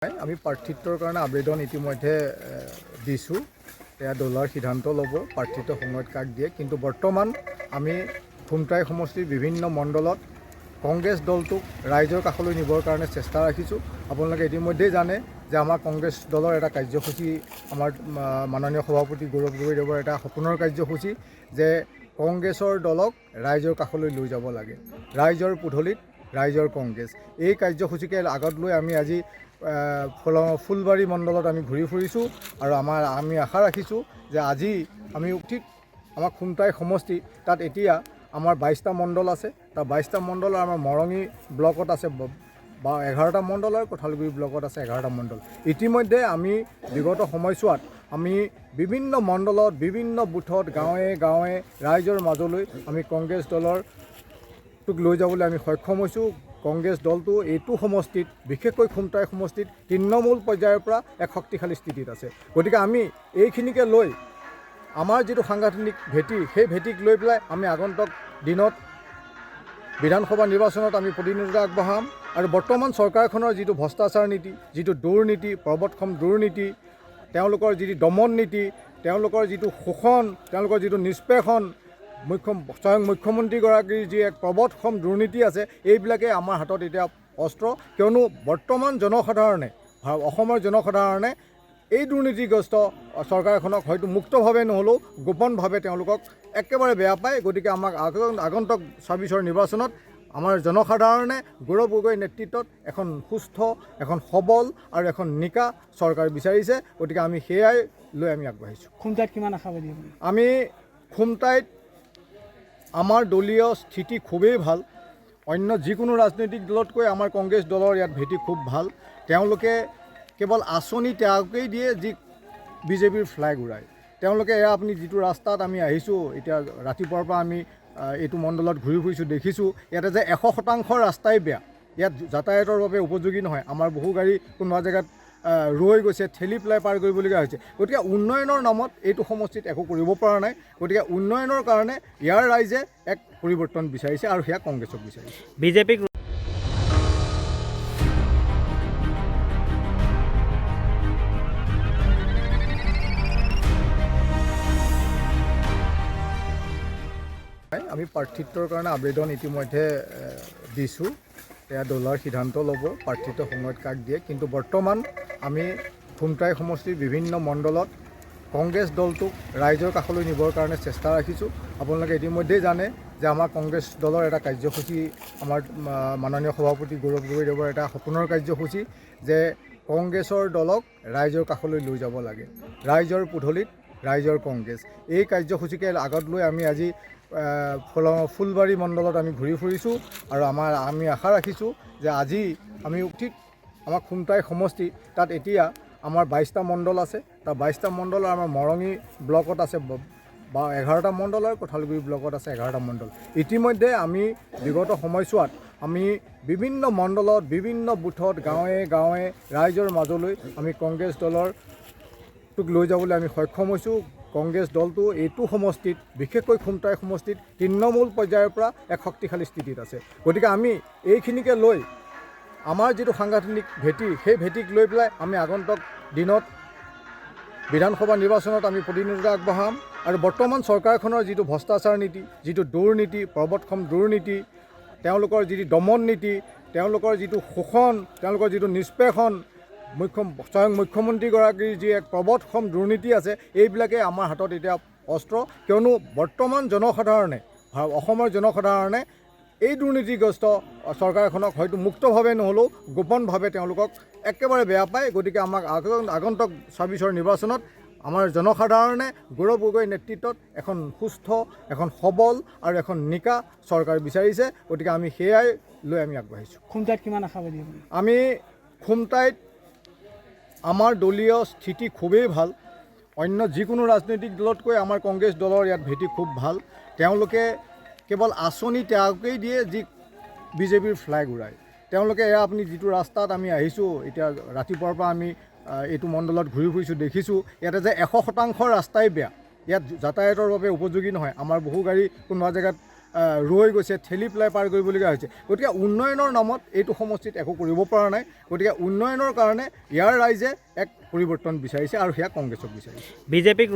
আমি প্ৰাৰ্থিত্বৰ কাৰণে আবেদন ইতিমধ্যে দিছোঁ। এয়া দলৰ সিদ্ধান্ত ল'ব প্ৰাৰ্থিত্ব সময়ত কাক দিয়ে। কিন্তু বৰ্তমান আমি খুমটাই সমষ্টিৰ বিভিন্ন মণ্ডলত কংগ্ৰেছ দলটোক ৰাইজৰ কাষলৈ নিবৰ কাৰণে চেষ্টা ৰাখিছোঁ। আপোনালোকে ইতিমধ্যেই জানে যে আমাৰ কংগ্ৰেছ দলৰ এটা কাৰ্যসূচী, আমাৰ মাননীয় সভাপতি গৌৰৱ গগৈদেৱৰ এটা সপোনৰ কাৰ্যসূচী যে কংগ্ৰেছৰ দলক ৰাইজৰ কাষলৈ লৈ যাব লাগে। ৰাইজৰ পদূলিত ৰাইজৰ কংগ্ৰেছ, এই কাৰ্যসূচীকে আগত লৈ আমি আজি ফুলবাৰী মণ্ডলত আমি ঘূৰি ফুৰিছোঁ আৰু আমি আশা ৰাখিছোঁ যে আজি আমি ঠিক আমাৰ খুমটাই সমষ্টি, তাত এতিয়া আমাৰ 22টা মণ্ডল আছে। তাৰ 22টা মণ্ডল আমাৰ মৰঙী ব্লকত আছে 11টা মণ্ডল আৰু কঠালগুৰি ব্লকত আছে 11টা মণ্ডল। ইতিমধ্যে আমি বিগত সময়ছোৱাত আমি বিভিন্ন মণ্ডলত, বিভিন্ন বুথত, গাঁৱে গাঁৱে ৰাইজৰ মাজলৈ আমি কংগ্ৰেছ দলৰটোক লৈ যাবলৈ আমি সক্ষম হৈছোঁ। কংগ্ৰেছ দলটো এইটো সমষ্টিত, বিশেষকৈ খুমটাই সমষ্টিত তৃণমূল পৰ্যায়ৰ পৰা এক শক্তিশালী স্থিতিত আছে। গতিকে আমি এইখিনিকে লৈ আমাৰ যিটো সাংগঠনিক ভেটি, সেই ভেটিক লৈ পেলাই আমি আগন্তুক দিনত বিধানসভা নিৰ্বাচনত আমি প্ৰতিনিধিত্ব আগবঢ়াম। আৰু বৰ্তমান চৰকাৰখনৰ যিটো ভ্ৰষ্টাচাৰ নীতি, যিটো দুৰ্নীতি, প্ৰবৰ্তন দুৰ্নীতি, তেওঁলোকৰ যিটো দমন নীতি, তেওঁলোকৰ যিটো শোষণ, তেওঁলোকৰ যিটো নিষ্পেষণ, স্বয়ং মুখ্যমন্ত্ৰীগৰাকীৰ যি এক প্ৰবৰ্তন দুৰ্নীতি আছে, এইবিলাকে আমাৰ হাতত এতিয়া অস্ত্ৰ। কিয়নো বৰ্তমান জনসাধাৰণে, অসমৰ জনসাধাৰণে এই দুৰ্নীতিগ্ৰস্ত চৰকাৰখনক হয়তো মুক্তভাৱে নহ'লেও গোপনভাৱে তেওঁলোকক একেবাৰে বেয়া পায়। গতিকে আমাক আগন্তুক 24ৰ নিৰ্বাচনত আমাৰ জনসাধাৰণে গৌৰৱ গগৈৰ নেতৃত্বত এখন সুস্থ, এখন সবল আৰু এখন নিকা চৰকাৰ বিচাৰিছে। গতিকে আমি সেয়াই লৈ আমি আগবাঢ়িছোঁ। খুমটাইত কিমান আশাবাদী? আমি খুমটাইত আমাৰ দলীয় স্থিতি খুবেই ভাল। অন্য যিকোনো ৰাজনৈতিক দলতকৈ আমাৰ কংগ্ৰেছ দলৰ ইয়াত ভেটি খুব ভাল। তেওঁলোকে কেৱল আঁচনি ত্যাগেই দিয়ে, যি বিজেপিৰ ফ্লেগ উৰায়। তেওঁলোকে এয়া আপুনি যিটো ৰাস্তাত আমি আহিছোঁ, এতিয়া ৰাতিপুৱাৰ পৰা আমি এইটো মণ্ডলত ঘূৰি ফুৰিছোঁ, দেখিছোঁ ইয়াতে যে 100% ৰাস্তাই বেয়া, ইয়াত যাতায়াতৰ বাবে উপযোগী নহয়। আমাৰ বহু গাড়ী কোনোবা জেগাত ৰৈ গৈছে, ঠেলি পেলাই পাৰ কৰিবলগীয়া হৈছে। গতিকে উন্নয়নৰ নামত এইটো সমষ্টিত একো কৰিব পৰা নাই। গতিকে উন্নয়নৰ কাৰণে ইয়াৰ ৰাইজে এক পৰিৱৰ্তন বিচাৰিছে আৰু সেয়া কংগ্ৰেছক বিচাৰিছে। বিজেপিক আমি প্ৰাৰ্থিত্বৰ কাৰণে আবেদন ইতিমধ্যে দিছোঁ। এয়া দলৰ সিদ্ধান্ত ল'ব প্ৰাৰ্থিত্ব সময়ত কাক দিয়ে। কিন্তু বৰ্তমান আমি খুমটাই সমষ্টিৰ বিভিন্ন মণ্ডলত কংগ্ৰেছ দলটোক ৰাইজৰ কাষলৈ নিবৰ কাৰণে চেষ্টা ৰাখিছোঁ। আপোনালোকে ইতিমধ্যেই জানে যে আমাৰ কংগ্ৰেছ দলৰ এটা কাৰ্যসূচী, আমাৰ মাননীয় সভাপতি গৌৰৱ গগৈদেৱৰ এটা সপোনৰ কাৰ্যসূচী যে কংগ্ৰেছৰ দলক ৰাইজৰ কাষলৈ লৈ যাব লাগে। ৰাইজৰ পদূলিত ৰাইজৰ কংগ্ৰেছ, এই কাৰ্যসূচীকে আগত লৈ আমি আজি ফুলবাৰী মণ্ডলত আমি ঘূৰি ফুৰিছোঁ আৰু আমি আশা ৰাখিছোঁ যে আজি আমি ঠিক আমাৰ খুমটাই সমষ্টি, তাত এতিয়া আমাৰ 22টা মণ্ডল আছে। তাৰ 22টা মণ্ডল আমাৰ মৰঙী ব্লকত আছে 11টা মণ্ডল আৰু কঠালগুৰি ব্লকত আছে 11টা মণ্ডল। ইতিমধ্যে আমি বিগত সময়ছোৱাত আমি বিভিন্ন মণ্ডলত, বিভিন্ন বুথত, গাঁৱে গাঁৱে ৰাইজৰ মাজলৈ আমি কংগ্ৰেছ দলৰটোক লৈ যাবলৈ আমি সক্ষম হৈছোঁ। কংগ্ৰেছ দলটো এইটো সমষ্টিত, বিশেষকৈ খুমটাই সমষ্টিত তৃণমূল পৰ্যায়ৰ পৰা এক শক্তিশালী স্থিতিত আছে। গতিকে আমি এইখিনিকে লৈ আমাৰ যিটো সাংগঠনিক ভেটি, সেই ভেটিক লৈ পেলাই আমি আগন্তুক দিনত বিধানসভা নিৰ্বাচনত আমি প্ৰতিনিধিত্ব আগবঢ়াম। আৰু বৰ্তমান চৰকাৰখনৰ যিটো ভ্ৰষ্টাচাৰ নীতি, যিটো দুৰ্নীতি, প্ৰবৰ্তন দুৰ্নীতি, তেওঁলোকৰ যিটো দমন নীতি, তেওঁলোকৰ যিটো শোষণ, তেওঁলোকৰ যিটো নিষ্পেষণ, স্বয়ং মুখ্যমন্ত্ৰীগৰাকীৰ যি এক প্ৰবৰ্তন দুৰ্নীতি আছে, এইবিলাকে আমাৰ হাতত এতিয়া অস্ত্ৰ। কিয়নো বৰ্তমান জনসাধাৰণে, অসমৰ জনসাধাৰণে এই দুৰ্নীতিগ্ৰস্ত চৰকাৰখনক হয়তো মুক্তভাৱে নহ'লেও গোপনভাৱে তেওঁলোকক একেবাৰে বেয়া পায়। গতিকে আমাক আগন্তুক 24ৰ নিৰ্বাচনত আমাৰ জনসাধাৰণে গৌৰৱ গগৈৰ নেতৃত্বত এখন সুস্থ, এখন সবল আৰু এখন নিকা চৰকাৰ বিচাৰিছে। গতিকে আমি সেয়াই লৈ আমি আগবাঢ়িছোঁ। খুমটাইত কিমান আশাবাদী? আমি খুমটাইত আমাৰ দলীয় স্থিতি খুবেই ভাল। অন্য যিকোনো ৰাজনৈতিক দলতকৈ আমাৰ কংগ্ৰেছ দলৰ ইয়াত ভেটি খুব ভাল। তেওঁলোকে কেৱল আঁচনি ত্যাগেই দিয়ে, যি বিজেপিৰ ফ্লেগ উৰায়। তেওঁলোকে এয়া আপুনি যিটো ৰাস্তাত আমি আহিছোঁ, এতিয়া ৰাতিপুৱাৰ পৰা আমি এইটো মণ্ডলত ঘূৰি ফুৰিছোঁ, দেখিছোঁ ইয়াতে যে 100% ৰাস্তাই বেয়া, ইয়াত যাতায়াতৰ বাবে উপযোগী নহয়। আমাৰ বহু গাড়ী কোনোবা জেগাত ৰৈ গৈছে, ঠেলি পেলাই পাৰ কৰিবলগীয়া হৈছে। গতিকে উন্নয়নৰ নামত এইটো সমষ্টিত একো কৰিব পৰা নাই। গতিকে উন্নয়নৰ কাৰণে ইয়াৰ ৰাইজে এক পৰিৱৰ্তন বিচাৰিছে আৰু সেয়া কংগ্ৰেছক বিচাৰিছে। বিজেপিক